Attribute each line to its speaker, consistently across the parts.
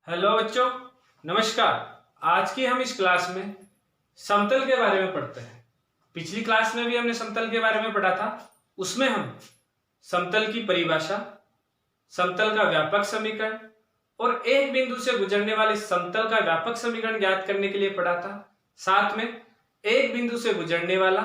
Speaker 1: Hello बच्चों, नमस्कार। आज की हम इस क्लास में समतल के बारे में पढ़ते हैं। पिछली क्लास में भी हमने समतल के बारे में पढ़ा था। उसमें हम समतल की परिभाषा, समतल का व्यापक समीकरण और एक बिंदु से गुजरने वाले समतल का व्यापक समीकरण ज्ञात करने के लिए पढ़ा था। साथ में एक बिंदु से गुजरने वाला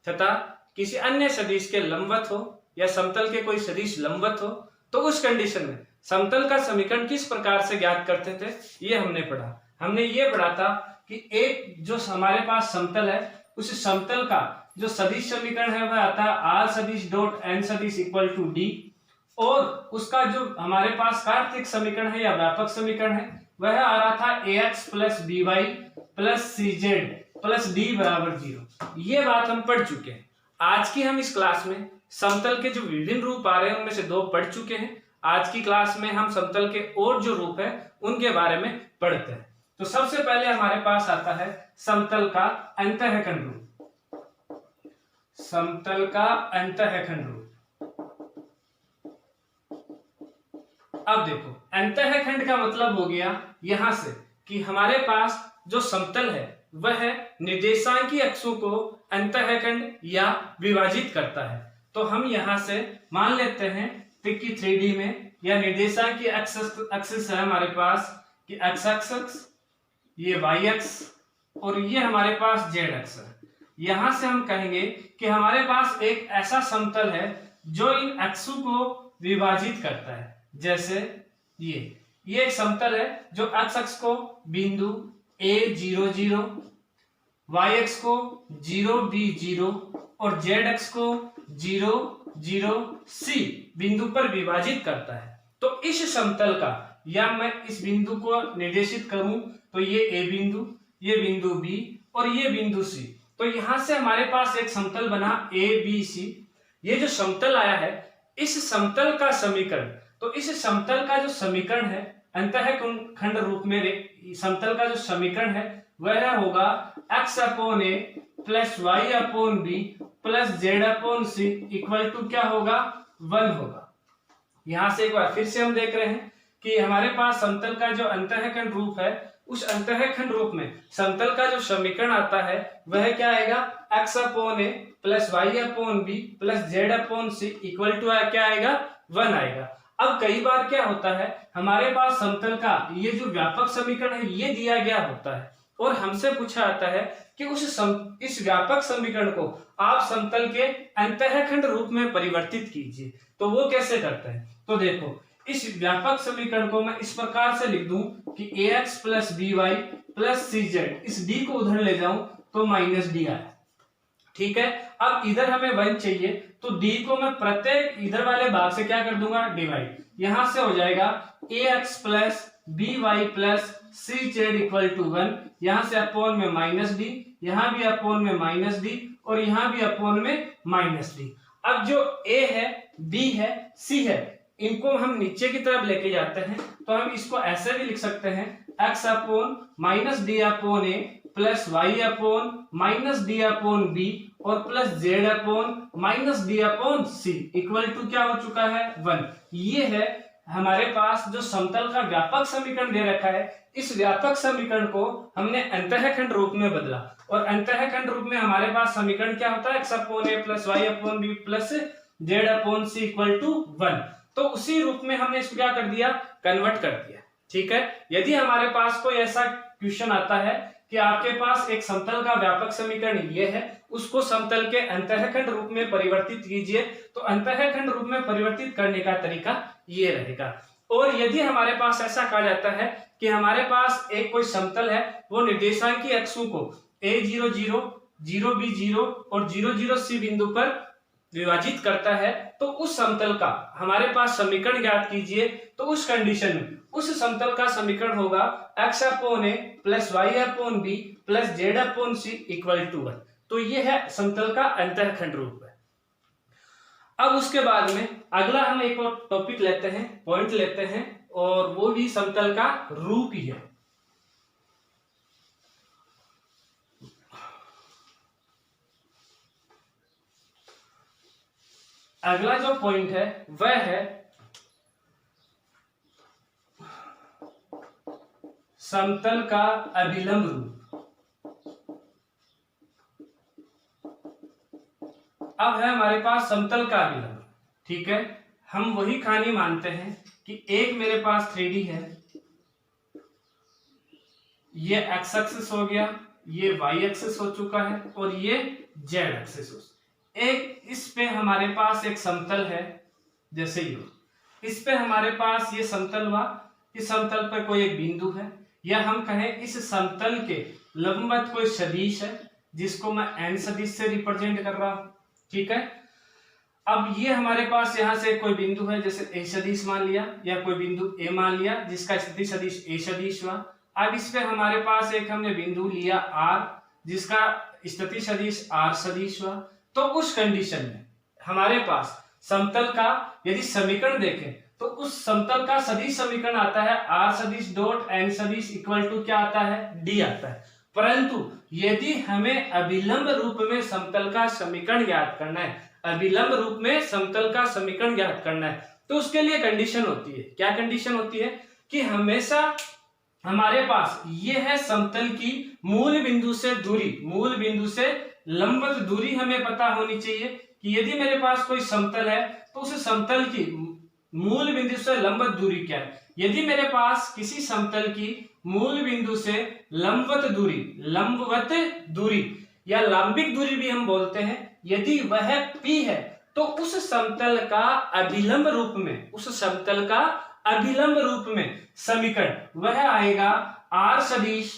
Speaker 1: तथा किसी अन्य सदिश के लंबवत हो या समतल के कोई सदिश लंबवत हो तो उस कंडीशन में समतल का समीकरण किस प्रकार से ज्ञात करते थे, ये हमने पढ़ा। हमने ये पढ़ा था कि एक जो हमारे पास समतल है, उस समतल का जो सदिश समीकरण है वह आता है आर सदिश डॉट एन सदिश इक्वल टू डी, और उसका जो हमारे पास कार्तीय समीकरण है या व्यापक समीकरण है वह आ रहा था ax plus B Y plus सी जेड प्लस डी बराबर 0। ये बात हम पढ़ चुके हैं। आज की हम इस क्लास में समतल के जो विभिन्न रूप आ रहे हैं उनमें से दो पढ़ चुके हैं। आज की क्लास में हम समतल के और जो रूप है उनके बारे में पढ़ते हैं। तो सबसे पहले हमारे पास आता है समतल का अंतःखंड रूप। समतल का अंतःखंड रूप। अब देखो, अंतःखंड का मतलब हो गया यहां से कि हमारे पास जो समतल है वह निर्देशांकी अक्षों को अंतःखंड या विभाजित करता है। तो हम यहां से मान लेते हैं कि 3D में या निर्देशांकी एक्सिस है हमारे पास कि x एक्सिस, ये y अक्ष और ये हमारे पास z अक्ष है। यहां से हम कहेंगे कि हमारे पास एक ऐसा समतल है जो इन अक्षों को विभाजित करता है। जैसे ये एक समतल है जो x अक्ष को बिंदु a0 0, y अक्ष को 0 b0 और z अक्ष को 0 0 c बिंदु पर विभाजित करता है। तो इस समतल का, या मैं इस बिंदु को निर्देशित करूं तो ये a बिंदु, ये बिंदु b और ये बिंदु c। तो यहां से हमारे पास एक समतल बना a b c। ये जो समतल आया है, इस समतल का समीकरण, तो इस समतल का जो समीकरण है अंतःखंड रूप में, समतल का जो समीकरण है वह होगा x upon a plus y upon b plus z upon c equal to क्या होगा, 1 होगा। यहां से एक बार फिर से हम देख रहे हैं कि हमारे पास समतल का जो अंतःखंड रूप है, उस अंतःखंड रूप में समतल का जो समीकरण आता है वह क्या आएगा, x upon a plus y upon b plus z upon c equal to क्या आएगा, 1 आएगा। अब कई बार क्या होता है, हमारे पास समतल का ये जो व्यापक समीकरण है ये दिया गया होता है और हमसे पूछा जाता है कि इस व्यापक समीकरण को आप समतल के अंतःखंड रूप में परिवर्तित कीजिए। तो वो कैसे करते हैं, तो देखो, इस व्यापक समीकरण को मैं इस प्रकार से लिख दूं कि ax plus B Y plus सी जेड, इस d को उधर ले जाऊं तो माइनस डी आया। ठीक है, अब इधर हमें 1 चाहिए तो d को मैं प्रत्येक इधर वाले भाग से क्या कर दूंगा, डिवाइड। यहां से हो जाएगा ax plus B Y plus C z equal to 1। यहां से अपोन में माइनस डी, यहां भी अपोन में माइनस डी और यहां भी अपोन में माइनस डी। अब जो a है, b है, c है, इनको हम नीचे की तरफ लेके जाते हैं तो हम इसको ऐसे भी लिख सकते हैं x upon minus d upon a plus y upon minus d upon b और plus z upon minus d upon c equal to क्या हो चुका है, 1। ये है हमारे पास जो समतल का व्यापक समीकरण दे रखा है। इस व्यापक समीकरण को हमने अंतःखंड रूप में बदला और अंतःखंड रूप में हमारे पास समीकरण क्या होता है, x upon a plus y upon b plus z upon c equal to 1। तो उसी रूप में हमने इसको क्या कर दिया, कन्वर्ट कर दिया। ठीक है, यदि हमारे पास कोई ऐसा क्वेश्चन आता है कि आपके पास एक समतल का व्यापक समीकरण ये है, उसको समतल के अंतःखंड रूप में परिवर्तित कीजिए, तो अंतःखंड रूप में परिवर्तित करने का तरीका ये रहेगा। और यदि हमारे पास ऐसा कहा जाता है कि हमारे पास एक कोई समतल है, वो निर्देशांकी अक्षों को a0 0, 0 b0 और 0 0 c बिंदु पर विभाजित करता है, तो उस समतल का हमारे पास समीकरण ज्ञात कीजिए। तो उस कंडीशन में उस समतल का समीकरण होगा x upon a plus y upon b plus z upon c equal to 1। तो ये है समतल का अंतःखंड रूप है। अब उसके बाद में अगला हम एक और टॉपिक लेते हैं, पॉइंट लेते हैं, और वो भी समतल का रूप ही है। अगला जो पॉइंट है वह है समतल का अभिलंब रूप। अब है हमारे पास समतल का अभिलंब, ठीक है। हम वही कहानी मानते हैं कि एक मेरे पास 3D है, ये x एक्सिस हो गया, ये y एक्सिस हो चुका है और ये z एक्सिस हो। एक इस पे हमारे पास एक समतल है, जैसे ये इस पे हमारे पास ये समतल हुआ, इस समतल पर कोई एक बिंदु है, या हम कहें इस समतल के लंबवत कोई सदिश है जिसको मैं n सदिश से रिप्रेजेंट कर रहा हूं, ठीक है। अब ये हमारे पास यहाँ से कोई बिंदु है, जैसे a सदिश मान लिया, या कोई बिंदु a मान लिया जिसका स्थिति सदिश a सदिश हुआ। अब इस पे हमारे पास एक हमने बिंदु लिया r जिसका स्थिति सदिश r सदिश हुआ। तो उस कंडीशन में हमारे पास समतल का यदि समीकरण देखें तो उस समतल का सदिश समीकरण आता है r सदिश डॉट n सदिश इक्वल टू क्या आता है, d आता है। परंतु यदि हमें अभिलंब रूप में समतल का समीकरण ज्ञात करना है, अभिलंब रूप में समतल का समीकरण ज्ञात करना है, तो उसके लिए कंडीशन होती है। क्या कंडीशन होती है कि हमेशा हमारे पास ये है समतल की मूल बिंदु से दूरी, मूल बिंदु से लंबवत दूरी हमें पता होनी चाहिए कि यदि मेरे पास कोई समतल है तो उस समतल की मूल बिंदु से लंबवत दूरी क्या है। यदि मेरे पास किसी समतल की मूल बिंदु से लंबवत दूरी या लंबिक दूरी भी हम बोलते हैं, यदि वह p है तो उस समतल का अभिलंब रूप में, उस समतल का अभिलंब रूप में समीकरण वह आएगा r सदिश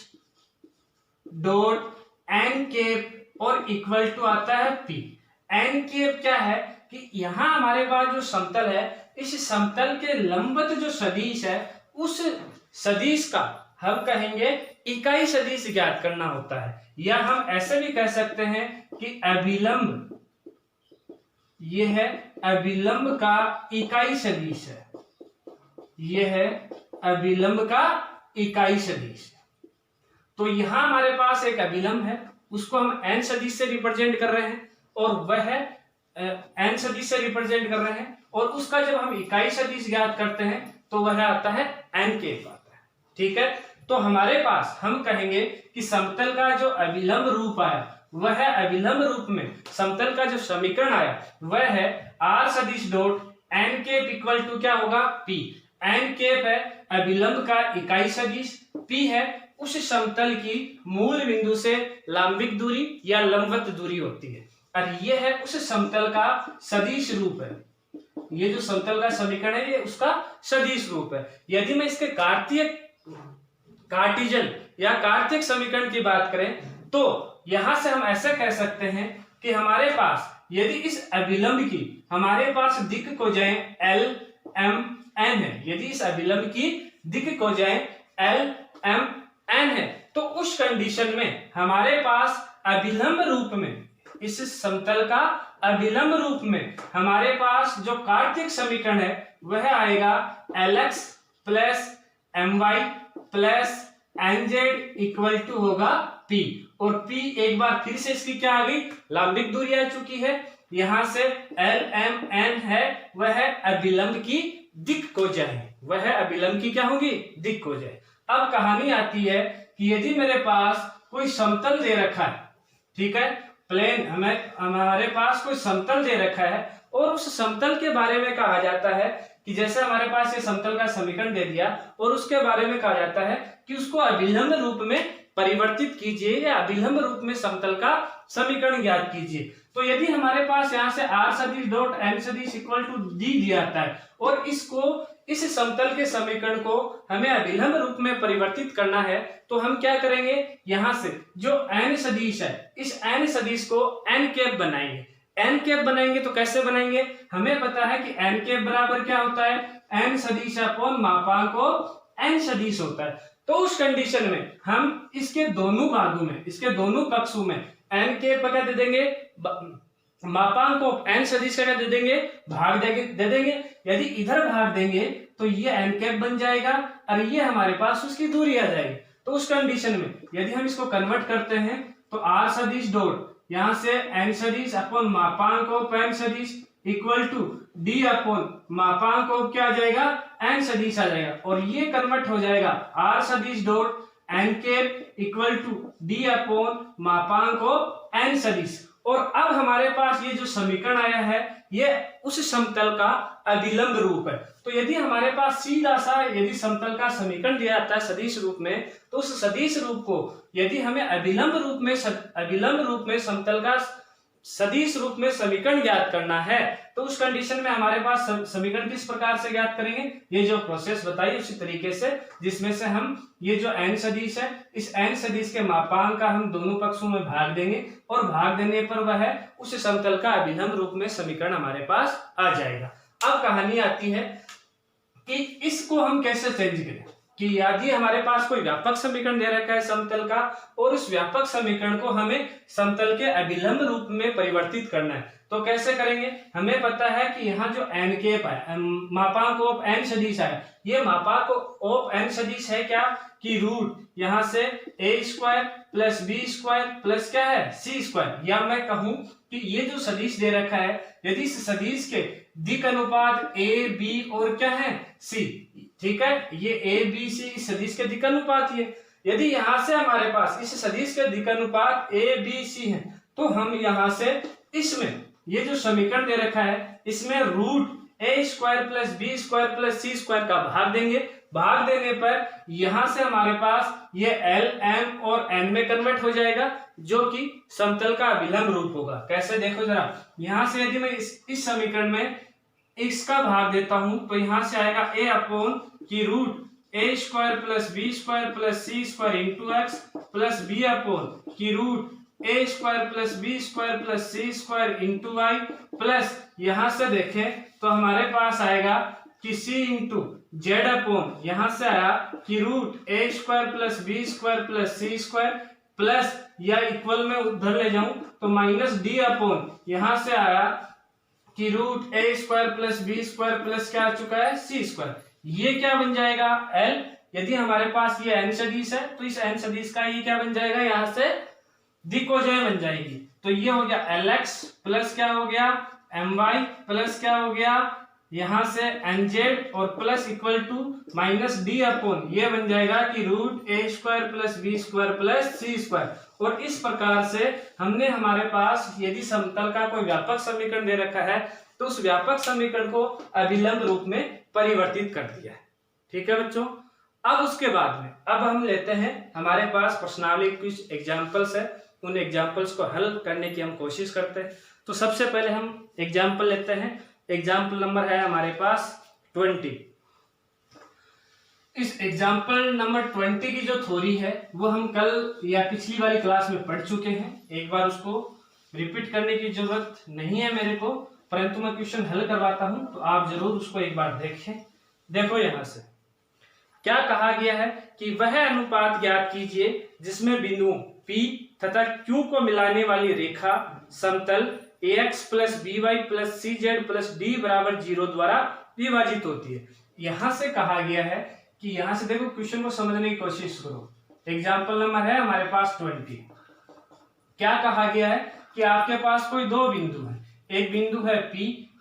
Speaker 1: डॉट n कैप और इक्वल टू आता है p। n कैप क्या है कि यहां हमारे पास जो समतल है, इस समतल के लंबवत जो सदिश है, उस सदिश का हम कहेंगे इकाई सदिश ज्ञात करना होता है, या हम ऐसे भी कह सकते हैं कि अभिलंब, ये है अभिलंब का इकाई सदिश है, ये है अभिलंब का इकाई सदिश। तो यहां हमारे पास एक अभिलंब है, उसको हम n सदिश से रिप्रेजेंट कर रहे हैं, और वह n सदिश से रिप्रेजेंट कर रहे हैं, और उसका जब हम इकाई सदिश ज्ञात करते हैं तो वह आता है n कैप आता है, ठीक है। तो हमारे पास हम कहेंगे कि समतल का जो अभिलंब रूप आया, वह अभिलंब रूप में समतल का जो समीकरण आया वह है r सदिश dot n cap equal to क्या होगा, p। n कैप है अभिलंब का इकाई सदिश, p है उस समतल की मूल बिंदु से लंबिक दूरी या लंबवत दूरी होती है, और यह है उस समतल का सदिश रूप है। ये जो समतल का समीकरण है ये उसका सदिश रूप है। यदि मैं इसके कार्टेशियन या कार्तीय समीकरण की बात करें तो यहां से हम ऐसे कह सकते हैं कि हमारे पास यदि इस अभिलंब की हमारे पास दिक् को जाए L M N है, यदि इस अभिलंब की दिक् को जाए L M N है, तो उस कंडीशन में हमारे पास अभिलंब रूप में, इस समतल का अभिलंब रूप में हमारे पास जो कार्तीय समीकरण है वह आएगा Lx plus My plus Nz equal to होगा P, और P एक बार फिर से इसकी क्या आ गई, लंबिक दूरी आ चुकी है। यहां से L M N है वह अभिलंब की दिक् को जाए, वह अभिलंब की क्या होगी, दिक् को जाए। अब कहानी आती है कि यदि मेरे पास कोई समतल दे रखा है, ठीक है, प्लेन, हमारे पास कोई समतल दे रखा है, और उस समतल के बारे में कहा जाता है कि जैसे हमारे पास ये समतल का समीकरण दे दिया, और उसके बारे में कहा जाता है कि उसको अभिलंब रूप में परिवर्तित कीजिए या अभिलंब रूप में समतल का समीकरण ज्ञात कीजिए। तो यदि हमारे पास यहाँ से r सदिश डॉट n सदिश इक्वल टू d दिया जाता है, और इसको, इस समतल के समीकरण को हमें अभिलंब रूप में परिवर्तित करना है, तो हम क्या करेंगे, यहां से जो n सदिश है, इस n सदिश को n कैप बनाएंगे। n कैप बनाएंगे तो कैसे बनाएंगे, हमें पता है कि n कैप बराबर क्या होता है, n सदिश अपॉन मापांक n सदिश होता है। तो उस कंडीशन में हम इसके दोनों भागों में, इसके दोनों पक्षों में n कैप क्या दे देंगे, मापांक को n सदिश का क्या दे देंगे, भाग दे देंगे। यदि इधर भाग देंगे तो ये n कैप बन जाएगा, और ये हमारे पास उसकी दूरी आ जाएगी। तो उस कंडीशन में यदि हम इसको कन्वर्ट करते हैं तो r सदिश डॉट यहां से n सदिश अपॉन मापांक को n सदिश इक्वल टू डी अपॉन मापांक ऑफ क्या आ जाएगा, एन सदिश आ जाएगा, और ये कन्वर्ट हो जाएगा आर सदिश dot n cap equal to d upon मापांक ऑफ एन सदिश। और अब हमारे पास ये जो समीकरण आया है ये उस समतल का अभिलंब रूप है। तो यदि हमारे पास सीधा सा यदि समतल का समीकरण दिया जाता है सदिश रूप में, तो उस सदिश रूप को यदि हमें अभिलंब रूप में समतल का सदिश रूप में समीकरण ज्ञात करना है, तो उस कंडीशन में हमारे पास समीकरण किस प्रकार से ज्ञात करेंगे, ये जो प्रोसेस बताई उसी तरीके से, जिसमें से हम ये जो n सदिश है इस n सदिश के मापांक का हम दोनों पक्षों में भाग देंगे, और भाग देने पर वह उस समतल का अभिलंब रूप में समीकरण हमारे पास आ जाएगा। अब कहानी आती है कि इसको हम कैसे चेंज करें, कि यदि हमारे पास कोई व्यापक समीकरण दे रखा है समतल का, और उस व्यापक समीकरण को हमें समतल के अभिलंब रूप में परिवर्तित करना है, तो कैसे करेंगे। हमें पता है कि यहाँ जो एन कैप है, मापांक ऑफ एन सदिश है, ये मापांक ऑफ एन सदिश है क्या, कि रूट यहाँ से A square plus B square plus क्या है सी स्क्वायर, या मैं कहूं कि ये जो सदिश दे रखा है यदि इस सदिश के दिक अनुपात ए बी और क्या है सी, ठीक है, ये ए बी सी सदिश के दिक अनुपात है। यदि यहां से हमारे पास इस सदिश के दिक अनुपात ए बी सी है, तो हम यहां से इसमें ये जो समीकरण दे रखा है इसमें root A square plus B square plus C square का भाग देंगे। भाग देने पर यहां से हमारे पास ये एल एम और एन में कन्वर्ट हो जाएगा, जो कि समतल का अभिलंब रूप होगा। कैसे देखो जरा, यहां से यदि मैं इस समीकरण में इसका भाग देता हूं, तो यहां से आएगा ए अपॉन की root A square plus B square plus C square into X plus B upon की root A square plus B square plus C square into Y plus यहां से देखें तो हमारे पास आएगा कि सी इंटू जेड अपॉन यहां से आया कि root A square plus B square plus C square plus या इक्वल में उधर ले जाऊं तो माइनस डी अपॉन यहां से आया कि root A square plus B square plus क्या आ चुका है सी स्क्वायर। ये क्या बन जाएगा एल। यदि हमारे पास ये एन सदिश है तो इस एन सदिश का ये क्या बन जाएगा, यहां से दिक्कोजय बन जाएगी। तो ये हो गया एल एक्स प्लस क्या हो गया एम वाई प्लस क्या हो गया यहां से एन जेड और plus equal to minus D upon ये बन जाएगा कि root A square plus B square plus C square. और इस प्रकार से हमने हमारे पास यदि समतल का कोई व्यापक समीकरण दे रखा है तो उस व्यापक समीकरण को अभिलंब रूप में परिवर्तित कर दिया है। ठीक है बच्चों, अब उसके बाद में अब हम लेते हैं हमारे पास प्रश्नावली कुछ एग्जाम्पल्स है, उन एग्जाम्पल्स को हल करने की हम कोशिश करते हैं। तो सबसे पहले हम एग्जाम्पल लेते हैं। एग्जाम्पल नंबर है हमारे पास 20। इस एग्जाम्पल नंबर 20 की जो थ्योरी है वो हम कल या पिछली वाली क्लास में पढ़ चुके हैं, एक बार उसको रिपीट करने की जरूरत नहीं है मेरे को, परंतु मैं क्वेश्चन हल करवाता हूं तो आप जरूर उसको एक बार देखें। देखो यहां से क्या कहा गया है कि वह अनुपात ज्ञात कीजिए जिसमें बिंदुओं P तथा Q को मिलाने वाली रेखा समतल ax plus B Y plus सी जेड प्लस डी बराबर 0 द्वारा विभाजित होती है। यहां से कहा गया है कि यहां से देखो क्वेश्चन को समझने की कोशिश करो। एग्जाम्पल नंबर है हमारे पास 20। क्या कहा गया है कि आपके पास कोई दो बिंदु है, एक बिंदु है P,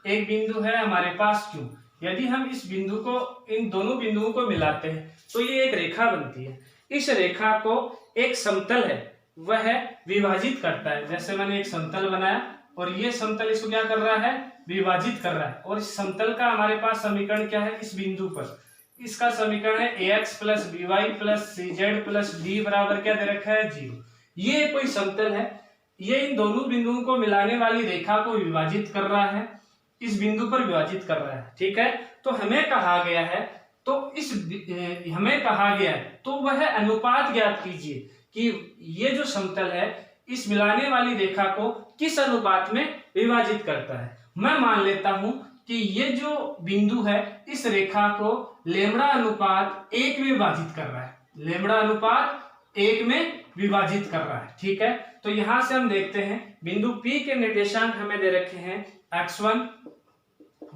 Speaker 1: एक बिंदु है हमारे पास Q। यदि हम इस बिंदु को इन दोनों बिंदुओं को मिलाते हैं तो ये एक रेखा बनती है। इस रेखा को एक समतल है वह विभाजित करता है। जैसे मैंने एक समतल बनाया और ये समतल इसको क्या कर रहा है विभाजित कर रहा है, और इस समतल का हमारे पास समीकरण क्या है इस बिंदु पर, इसका समीकरण है ax plus B Y plus सी जेड प्लस डी बराबर क्या दे रखा है 0। ये कोई समतल है, ये इन दोनों बिंदुओं को मिलाने वाली रेखा को विभाजित कर रहा है, इस बिंदु पर विभाजित कर रहा है। ठीक है, तो हमें कहा गया है तो वह अनुपात ज्ञात कीजिए कि ये जो समतल है इस मिलाने वाली रेखा को किस अनुपात में विभाजित करता है। मैं मान लेता हूं कि ये जो बिंदु है इस रेखा को लेमड़ा अनुपात 1 में विभाजित कर रहा है, लेमड़ा अनुपात 1 में विभाजित कर रहा है। ठीक है, तो यहां से हम देखते हैं बिंदु P के निर्देशांक हमें दे रखे हैं x1,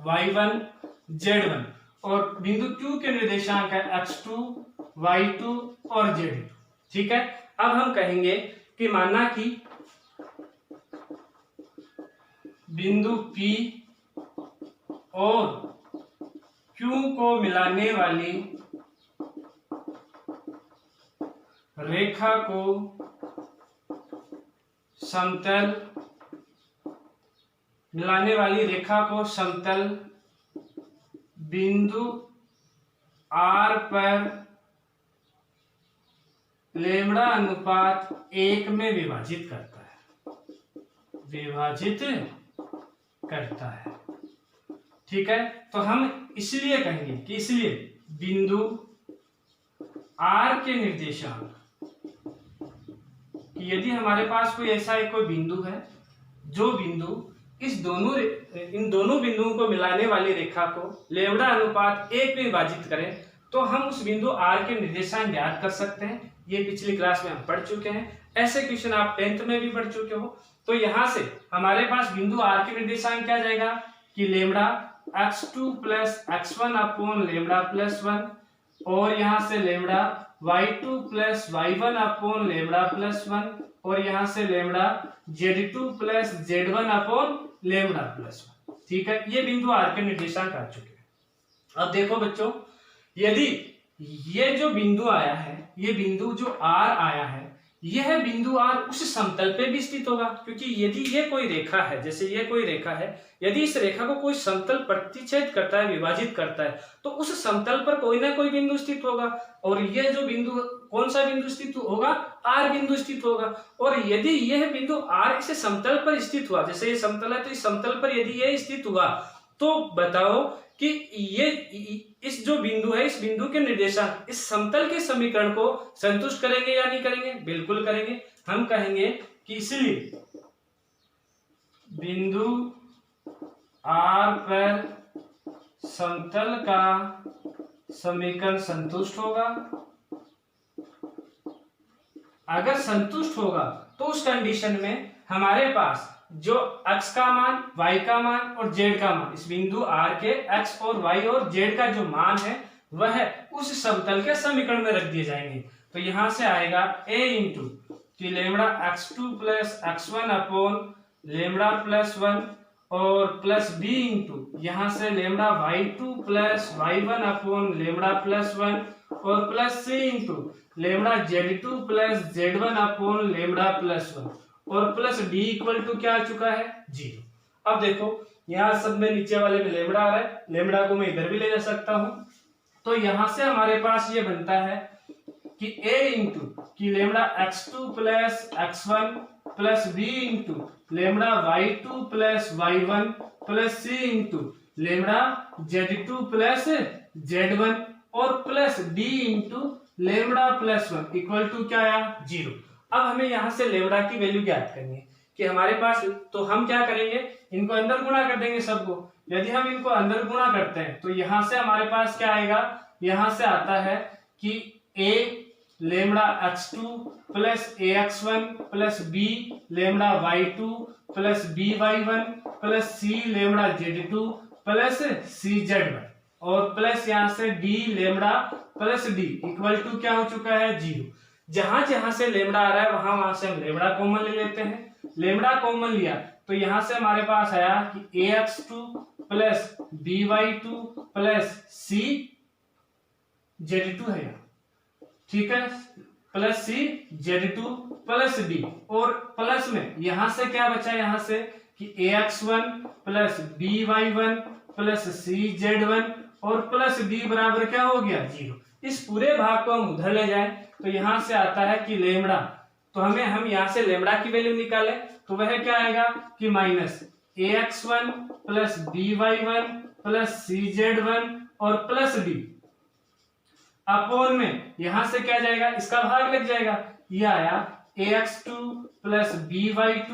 Speaker 1: y1, z1 और बिंदु Q के निर्देशांक है x2, y2 और z2। ठीक है, अब हम कहेंगे कि माना कि बिंदु P और Q को मिलाने वाली रेखा को समतल बिंदु R पर लेमड़ा अनुपात 1 में विभाजित करता है। ठीक है, तो हम इसलिए कहेंगे कि इसलिए बिंदु R के निर्देशांक कि यदि हमारे पास कोई ऐसा एक कोई बिंदु है जो बिंदु इन दोनों बिंदुओं को मिलाने वाली रेखा को लेमड़ा अनुपात 1 में विभाजित करें, तो हम उस बिंदु R के निर्देशांक ज्ञात कर सकते हैं। ये पिछली क्लास में हम पढ़ चुके हैं, ऐसे क्वेश्चन आप 10th में भी पढ़ चुके हो। तो यहां से हमारे पास बिंदु R के निर्देशांक क्या जाएगा कि lambda x2 plus x1 upon lambda plus 1, और यहां से lambda y2 plus y1 upon lambda plus 1, और यहां से lambda z2 plus z1 upon lambda plus 1। ठीक है, ये बिंदु R के निर्देशांक आ चुके हैं। अब देखो बच्चों, यदि ये जो बिंदु आया है, ये बिंदु जो R आया है, यह बिंदु R उस समतल पे भी स्थित होगा, क्योंकि यदि ये कोई रेखा है, जैसे ये कोई रेखा है, यदि इस रेखा को कोई समतल प्रतिच्छेद करता है, विभाजित करता है, तो उस समतल पर कोई ना कोई बिंदु स्थित होगा, और यह जो बिंदु कौन सा बिंदु स्थित होगा? R बिंदु स्थित होगा। और यदि यह बिंदु R इस समतल पर स्थित हुआ, जैसे ये समतल है, तो इस समतल पर यदि यह स्थित हुआ, तो बताओ कि ये इस जो बिंदु है, इस बिंदु के निर्देशांक इस समतल के समीकरण को संतुष्ट करेंगे या नहीं करेंगे? बिल्कुल करेंगे। हम कहेंगे कि इसलिए बिंदु R पर समतल का समीकरण संतुष्ट होगा। अगर संतुष्ट होगा तो उस कंडीशन में हमारे पास जो x का मान, y का मान और z का मान, इस बिंदु R के x और y और z का जो मान है वह उस समतल के समीकरण में रख दिए जाएंगे। तो यहां से आएगा a इंटू कि lambda x2 plus x1 upon lambda plus 1, और प्लस b इंटू यहां से lambda y2 plus y1 upon lambda plus 1, और plus c into lambda z2 plus z1 upon lambda plus 1, और प्लस d इक्वल टू क्या आ चुका है? 0। अब देखो यहाँ सब में नीचे वाले में लेमड़ा आ रहा है, लेमड़ा को मैं इधर भी ले जा सकता हूं। तो यहां से हमारे पास ये बनता है कि a इंटू कि lambda x2 plus x1 plus b into lambda y2 plus y1 plus c into lambda z2 plus z1, और plus d into lambda plus 1 equal to क्या आया? 0। अब हमें यहां से लेमड़ा की वैल्यू ज्ञात करनी है कि हमारे पास, तो हम क्या करेंगे, इनको अंदर गुणा कर देंगे सबको। यदि हम इनको अंदर गुणा करते हैं तो यहां से हमारे पास क्या आएगा? यहां से आता है कि a lambda x2 plus ax1 plus b lambda y2 plus by1 plus c lambda z2 plus cz1, और प्लस यहां से d lambda plus d equal to क्या हो चुका है? 0। जहां जहां से लेमड़ा आ रहा है वहां से हम लेमड़ा कॉमन ले लेते हैं। लेमड़ा कॉमन लिया तो यहां से हमारे पास आया कि ax2 plus by2 plus cz2 है, ठीक है, प्लस cz2 प्लस d, और प्लस में यहां से क्या बचा? यहां से कि ax1 plus by1 plus cz1, और प्लस d बराबर क्या हो गया? 0। इस पूरे भाग को हम उधर ले जाएं तो यहां से आता है कि लेमड़ा, तो हम यहां से लेमड़ा की वैल्यू निकालें तो वह क्या आएगा कि minus ax1 plus by1 plus cz1 और प्लस d अपॉन में यहां से क्या जाएगा? इसका भाग लग जाएगा। यह आया ax2 plus by2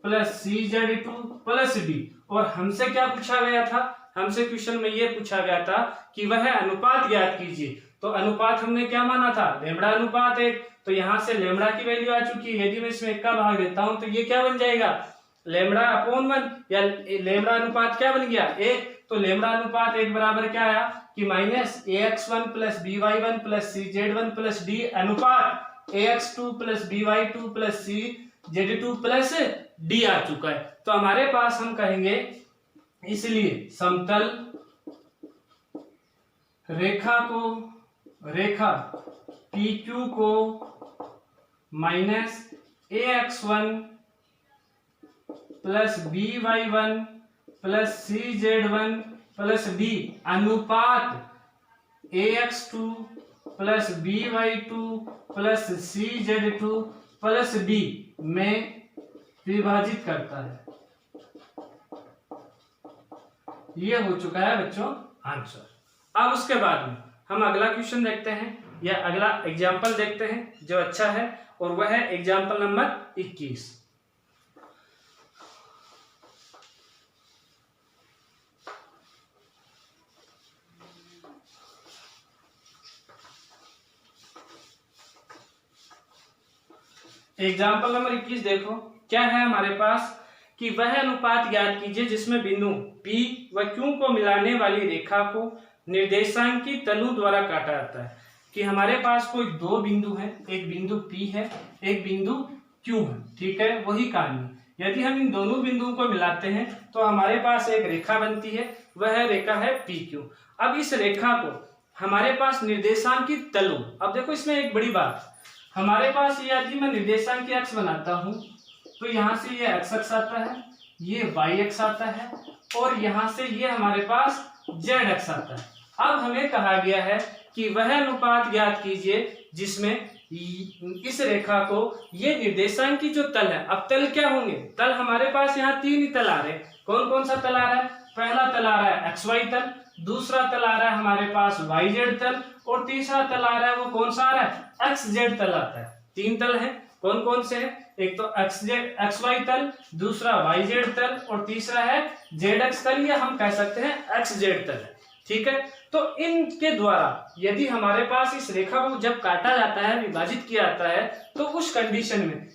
Speaker 1: plus cz2 plus d, और हमसे क्या पूछा गया था? हमसे क्वेश्चन में यह पूछा गया था कि वह अनुपात ज्ञात कीजिए। तो अनुपात हमने क्या माना था? लेमड़ा अनुपात 1। तो यहां से लेमड़ा की वैल्यू आ चुकी है। यदि मैं इसमें 1 का भाग देता हूं तो ये क्या बन जाएगा? लेमड़ा अपॉन 1, या लेमड़ा अनुपात क्या बन गया? 1। तो लेमड़ा अनुपात 1 बराबर क्या आया कि minus ax1 plus by1 plus cz1 plus d अनुपात ax2 plus by2 plus cz2 plus d आ चुका है। तो हमारे पास हम कहेंगे इसलिए समतल रेखा PQ को minus AX1 plus BY1 plus CZ1 plus B अनुपात AX2 plus BY2 plus CZ2 plus B में विभाजित करता है। यह हो चुका है बच्चों आंसर। अब उसके बाद में हम अगला क्वेश्चन देखते हैं या अगला एग्जाम्पल देखते हैं जो अच्छा है, और वह है एग्जाम्पल नंबर 21। एग्जाम्पल नंबर 21 देखो क्या है हमारे पास कि वह अनुपात ज्ञात कीजिए जिसमें बिंदु P व Q को मिलाने वाली रेखा को निर्देशांकी तलों द्वारा काटा जाता है। कि हमारे पास कोई दो बिंदु हैं, एक बिंदु P है, एक बिंदु Q है, ठीक है, वही कहानी। यदि हम इन दोनों बिंदुओं को मिलाते हैं तो हमारे पास एक रेखा बनती है, वह रेखा है PQ। अब इस रेखा को हमारे पास निर्देशांकी तलों, अब देखो इसमें एक बड़ी बात, हमारे पास ये यदि मैं निर्देशांकी अक्ष बनाता हूं तो यहाँ से ये x अक्ष आता है, ये y अक्ष आता है, और यहाँ से ये हमारे पास z अक्ष आता है। अब हमें कहा गया है कि वह अनुपात ज्ञात कीजिए जिसमें इस रेखा को ये निर्देशांक की जो तल है, अब तल क्या होंगे, तल हमारे पास यहाँ तीन ही तल आ रहे हैं। कौन कौन सा तल आ रहा है? पहला तल आ रहा है XY तल, दूसरा तल आ रहा है हमारे पास YZ तल, और तीसरा तल आ रहा है वो कौन सा आ रहा है? XZ तल आता है। तीन तल हैं, कौन कौन से हैं? एक तो XY तल, दूसरा YZ तल, और तीसरा है ZX तल, या हम कह सकते हैं XZ तल, ठीक है। तो इनके द्वारा यदि हमारे पास इस रेखा को जब काटा जाता है, विभाजित किया जाता है, तो उस कंडीशन में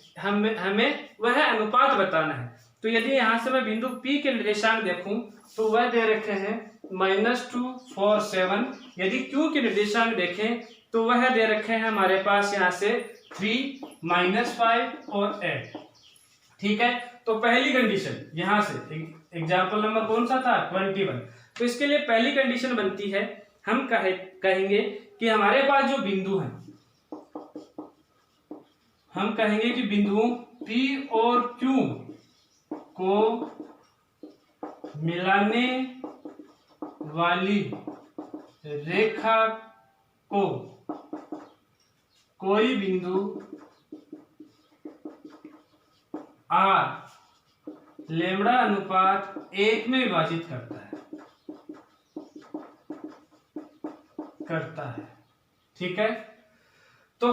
Speaker 1: हमें वह अनुपात बताना है। तो यदि यहाँ से मैं बिंदु P के निर्देशांक देखूं तो वह दे रखे हैं -2 4 7। यदि Q के निर्देशांक देखें तो वह दे रखे हैं हमारे पास यहाँ से 3 -5 और 8, ठीक है। तो पहली कंडीशन यहाँ से एग्जाम्पल नंबर कौन सा था? 21। तो इसके लिए पहली कंडीशन बनती है, हम कहेंगे कि हमारे पास जो बिंदु हैं, हम कहेंगे कि बिंदुओं P और Q को मिलाने वाली रेखा को कोई बिंदु R लैम्ब्डा अनुपात 1 में विभाजित करता है, ठीक है। तो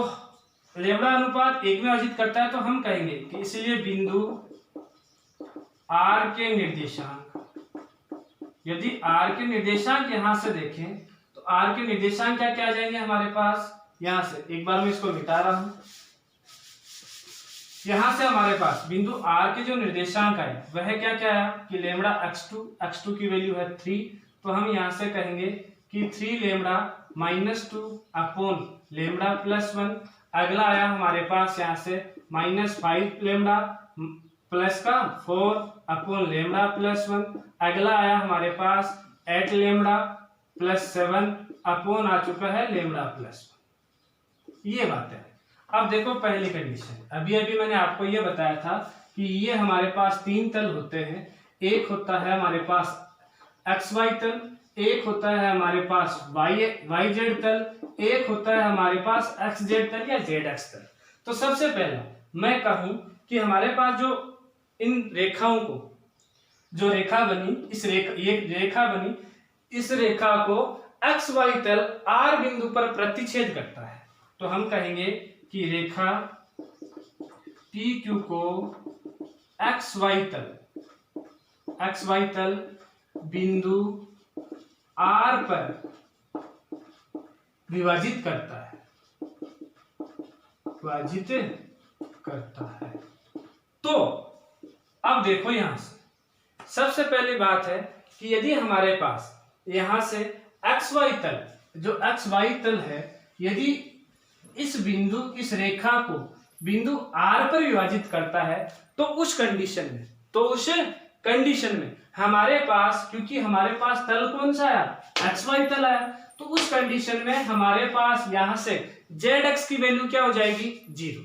Speaker 1: लैम्ब्डा अनुपात 1 में विभाजित करता है, तो हम कहेंगे कि इसलिए बिंदु R के निर्देशांक, यदि R के निर्देशांक यहां से देखें तो R के निर्देशांक क्या क्या आ जाएंगे हमारे पास? यहां से एक बार मैं इसको मिटा रहा हूं। यहां से हमारे पास बिंदु R के जो निर्देशांक आए वह क्या क्या आया कि लैम्ब्डा x2 की वैल्यू है 3, तो हम यहां से कहेंगे कि 3 लैम्ब्डा -2 अपॉन लैम्ब्डा +1। अगला आया हमारे पास यहाँ से -5 लैम्ब्डा प्लस का 4 अपॉन लैम्ब्डा +1। अगला आया हमारे पास 8 लैम्ब्डा +7 अपॉन आ चुका है लैम्ब्डा +1। ये बात है। अब देखो पहली कंडीशन, अभी मैंने आपको ये बताया था कि ये हमारे पास तीन तल होते हैं। एक होता है हमारे पास XY तल, एक होता है हमारे पास YZ तल, एक होता है हमारे पास XZ तल या ZX तल। तो सबसे पहला मैं कहूं कि हमारे पास जो इन रेखाओं को, जो रेखा बनी, इस रेखा को XY तल R बिंदु पर प्रतिच्छेद करता है। तो हम कहेंगे कि रेखा PQ को XY तल बिंदु R पर विभाजित करता है। तो अब देखो यहां से सबसे पहली बात है कि यदि हमारे पास यहां से XY तल, जो XY तल है, यदि इस रेखा को बिंदु R पर विभाजित करता है तो उस कंडीशन में हमारे पास, क्योंकि हमारे पास तल कौन सा आया, XY तल आया, तो उस कंडीशन में हमारे पास यहां से ZX की वैल्यू क्या हो जाएगी, 0,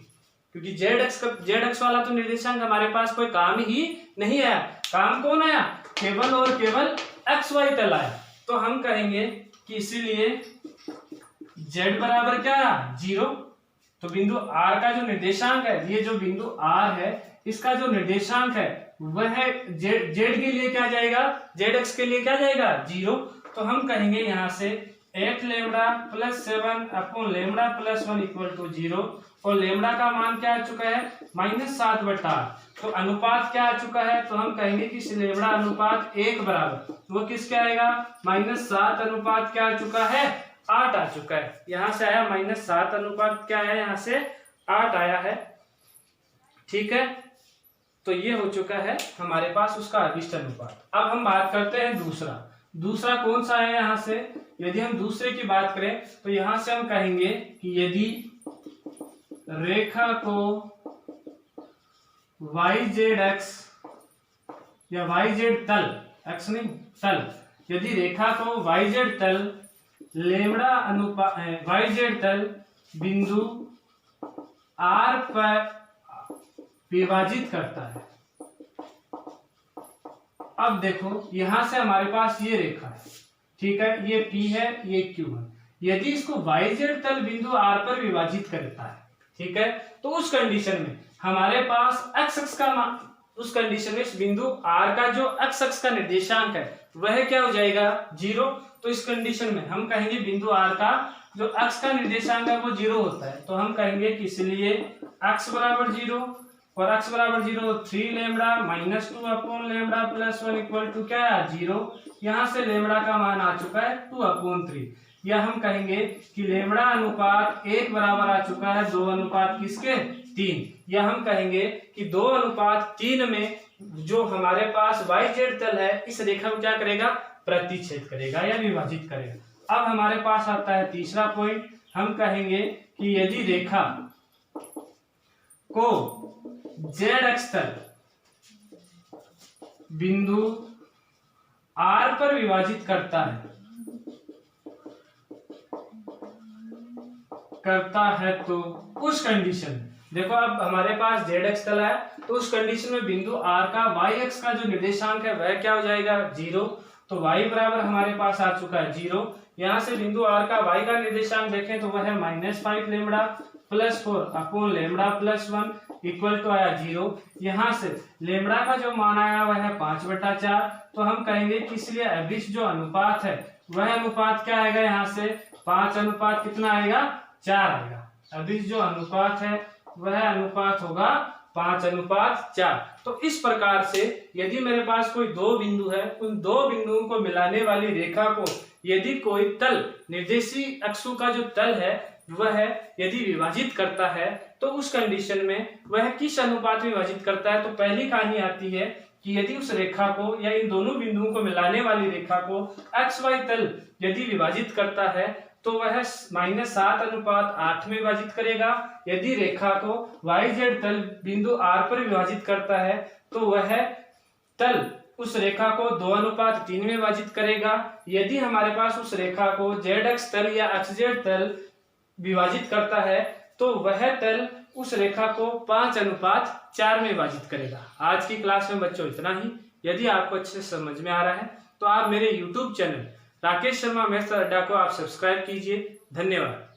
Speaker 1: क्योंकि ZX वाला तो निर्देशांक हमारे पास कोई काम ही नहीं आया। काम कौन आया, केवल और केवल XY तल आया। तो हम कहेंगे कि इसीलिए Z बराबर क्या आया, 0। तो बिंदु R का जो निर्देशांक है, ये जो बिंदु R है, इसका जो निर्देशांक है वह Z के लिए क्या जाएगा, ZX के लिए क्या जाएगा, 0। तो हम कहेंगे यहां से 8 lambda plus 7 upon lambda plus 1 equal to 0, और लेमडा का मान क्या आ चुका है, -7/8। तो अनुपात क्या आ चुका है, तो हम कहेंगे कि लेमडा अनुपात 1 बराबर, वो किसके आएगा, -7 अनुपात क्या आ चुका है, 8 आ चुका है। यहां से आया -7 अनुपात क्या है, यहां से 8 आया है, ठीक है। तो ये हो चुका है हमारे पास उसका अभिष्ट अनुपात। अब हम बात करते हैं दूसरा कौन सा है। यहां से यदि हम दूसरे की बात करें तो यहां से हम कहेंगे कि यदि रेखा को YZX या YZ तल, x नहीं तल, यदि रेखा को YZ तल लेमड़ा अनुपात YZ तल बिंदु R पर विभाजित करता है। अब देखो यहां से हमारे पास ये रेखा है, ठीक है, ये P है, ये Q है। यदि इसको YZ तल बिंदु R पर विभाजित करता है, ठीक है, तो उस कंडीशन में हमारे पास x अक्ष का मान, उस कंडीशन में इस बिंदु R का जो x अक्ष का निर्देशांक है वह क्या हो जाएगा, 0। तो इस कंडीशन में हम कहेंगे बिंदु R का जो अक्ष का निर्देशांक है वो 0 होता है। तो हम कहेंगे कि इसलिए x बराबर 0 और x बराबर 0, 3 lambda -2 upon lambda plus 1 equal to क्या है, 0। यहाँ से लेमडा का मान आ चुका है 2/3, या हम कहेंगे कि लेमडा अनुपात 1 बराबर आ चुका है 2 अनुपात किसके, 3, या हम कहेंगे कि 2 अनुपात 3 में जो हमारे पास YZ तल है इस रेखा को क्या करेगा, प्रतिच्छेद करेगा या विभाजित करेगा। अब हमारे पास आता है तीसरा पॉइंट। हम कहेंगे कि यदि रेखा को ZX तल बिंदु R पर विभाजित करता है तो उस कंडीशन में देखो, अब हमारे पास ZX तल है, तो उस कंडीशन में बिंदु R का YX का जो निर्देशांक है वह क्या हो जाएगा, 0। तो y बराबर हमारे पास आ चुका है 0। यहां से बिंदु R का y का निर्देशांक देखें तो वह है -5 lambda plus 4 upon lambda plus 1 equal to आया 0। यहाँ से लेमडा का जो मान आया वह है 5/4। तो हम कहेंगे कि इसलिए अभिष्ट जो अनुपात है वह अनुपात क्या आएगा, यहाँ से 5 अनुपात कितना आएगा, 4 आएगा। अभिष्ट जो अनुपात है वह अनुपात होगा 5/4। तो इस प्रकार से यदि मेरे पास कोई दो बिंदु है, उन दो बिंदुओं को मिलाने वाली रेखा को यदि कोई तल, निर्देशी अक्षों का जो तल है वह यदि विभाजित करता है तो उस कंडीशन में वह किस अनुपात में विभाजित करता है। तो पहली कहानी आती है कि यदि उस रेखा को या इन दोनों बिंदुओं को मिलाने वाली रेखा को XY तल यदि विभाजित करता है तो वह -7/8 में विभाजित करेगा। यदि रेखा को YZ तल बिंदु R पर विभाजित करता है तो वह तल उस रेखा को 2/3 में विभाजित करेगा। यदि हमारे पास उस रेखा को ZX तल या XZ तल विभाजित करता है तो वह तल उस रेखा को 5/4 में विभाजित करेगा। आज की क्लास में बच्चों इतना ही। यदि आपको अच्छे से समझ में आ रहा है तो आप मेरे YouTube channel Rakesh Sharma maths अड्डा को आप सब्सक्राइब कीजिए। धन्यवाद।